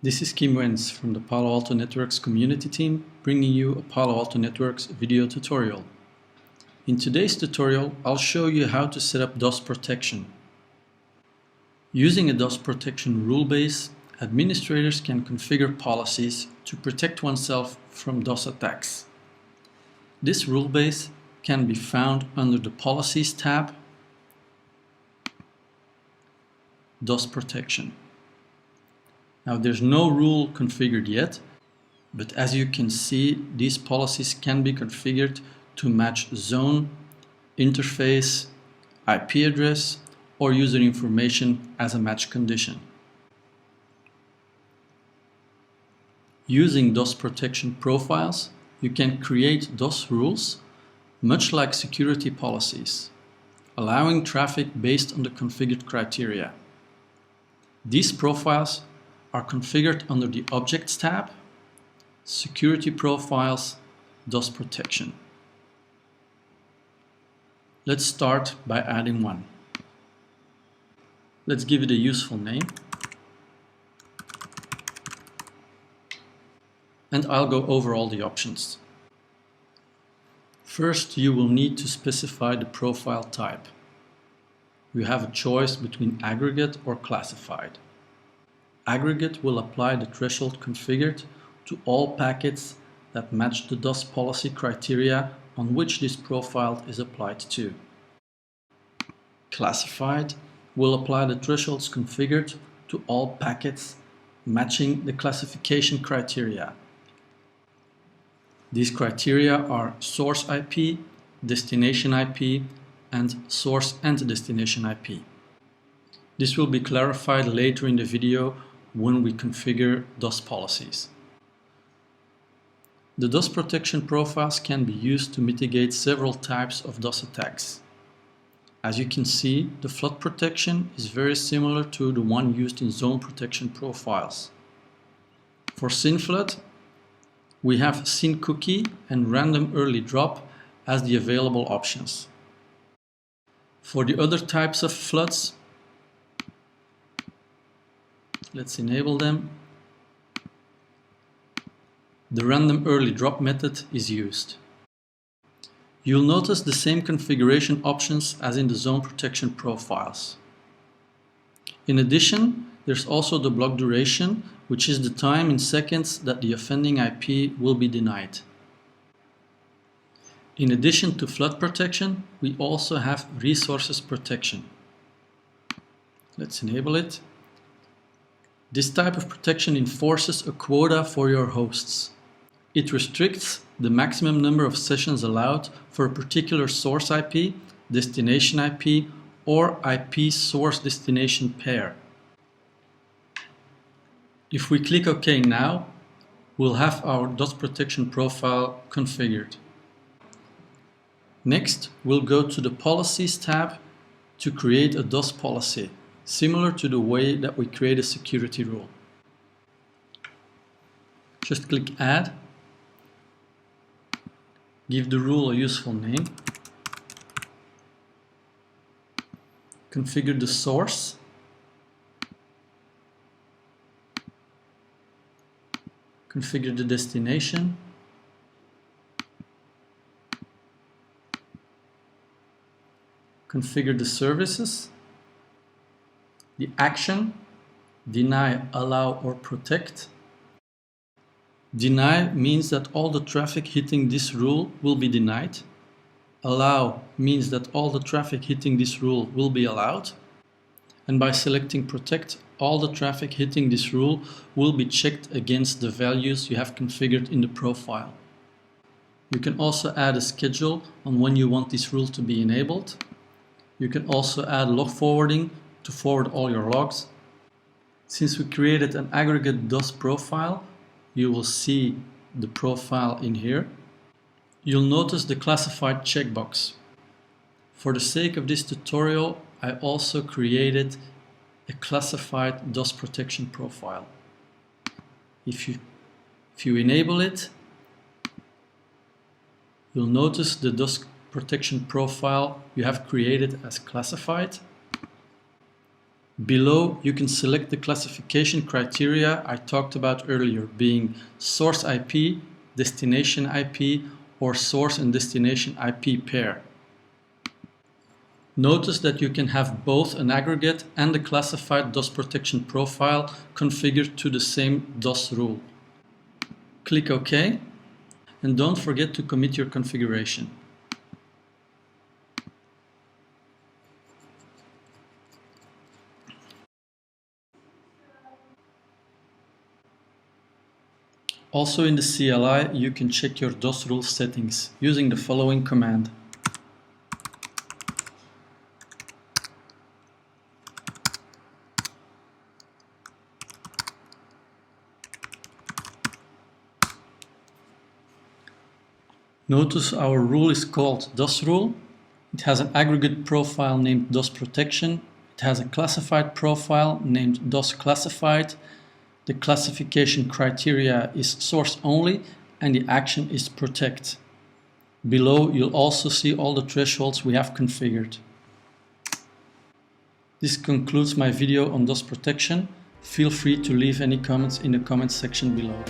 This is Kim Wens from the Palo Alto Networks community team, bringing you a Palo Alto Networks video tutorial. In today's tutorial, I'll show you how to set up DoS protection. Using a DoS protection rule base, administrators can configure policies to protect oneself from DoS attacks. This rule base can be found under the Policies tab, DoS protection. Now there's no rule configured yet, but as you can see, these policies can be configured to match zone, interface, IP address, or user information as a match condition. Using DoS protection profiles, you can create DoS rules, much like security policies, allowing traffic based on the configured criteria. These profiles are configured under the Objects tab, Security Profiles, DoS Protection. Let's start by adding one. Let's give it a useful name. And I'll go over all the options. First, you will need to specify the profile type. You have a choice between aggregate or classified. Aggregate will apply the threshold configured to all packets that match the DoS policy criteria on which this profile is applied to. Classified will apply the thresholds configured to all packets matching the classification criteria. These criteria are source IP, destination IP, and source and destination IP. This will be clarified later in the video when we configure DoS policies. The DoS protection profiles can be used to mitigate several types of DoS attacks. As you can see, the flood protection is very similar to the one used in zone protection profiles. For SYN flood, we have SYN cookie and random early drop as the available options. For the other types of floods, let's enable them. The random early drop method is used. You'll notice the same configuration options as in the zone protection profiles. In addition, there's also the block duration, which is the time in seconds that the offending IP will be denied. In addition to flood protection, we also have resources protection. Let's enable it. This type of protection enforces a quota for your hosts. It restricts the maximum number of sessions allowed for a particular source IP, destination IP, or IP source destination pair. If we click OK now, we'll have our DoS protection profile configured. Next, we'll go to the Policies tab to create a DoS policy, similar to the way that we create a security rule. Just click Add, give the rule a useful name, configure the source, configure the destination, configure the services, the action, deny, allow, or protect. Deny means that all the traffic hitting this rule will be denied. Allow means that all the traffic hitting this rule will be allowed. And by selecting protect, all the traffic hitting this rule will be checked against the values you have configured in the profile. You can also add a schedule on when you want this rule to be enabled. You can also add log forwarding to forward all your logs. Since we created an aggregate DoS profile, you will see the profile in here. You'll notice the classified checkbox. For the sake of this tutorial, I also created a classified DoS protection profile. If you enable it, you'll notice the DoS protection profile you have created as classified. Below, you can select the classification criteria I talked about earlier, being source IP, destination IP, or source and destination IP pair. Notice that you can have both an aggregate and a classified DoS protection profile configured to the same DoS rule. Click OK, and don't forget to commit your configuration. Also in the CLI, you can check your DoS rule settings using the following command. Notice our rule is called DoS rule. It has an aggregate profile named DoS protection. It has a classified profile named DoS classified. The classification criteria is source only and the action is protect. Below you'll also see all the thresholds we have configured. This concludes my video on DoS protection. Feel free to leave any comments in the comments section below.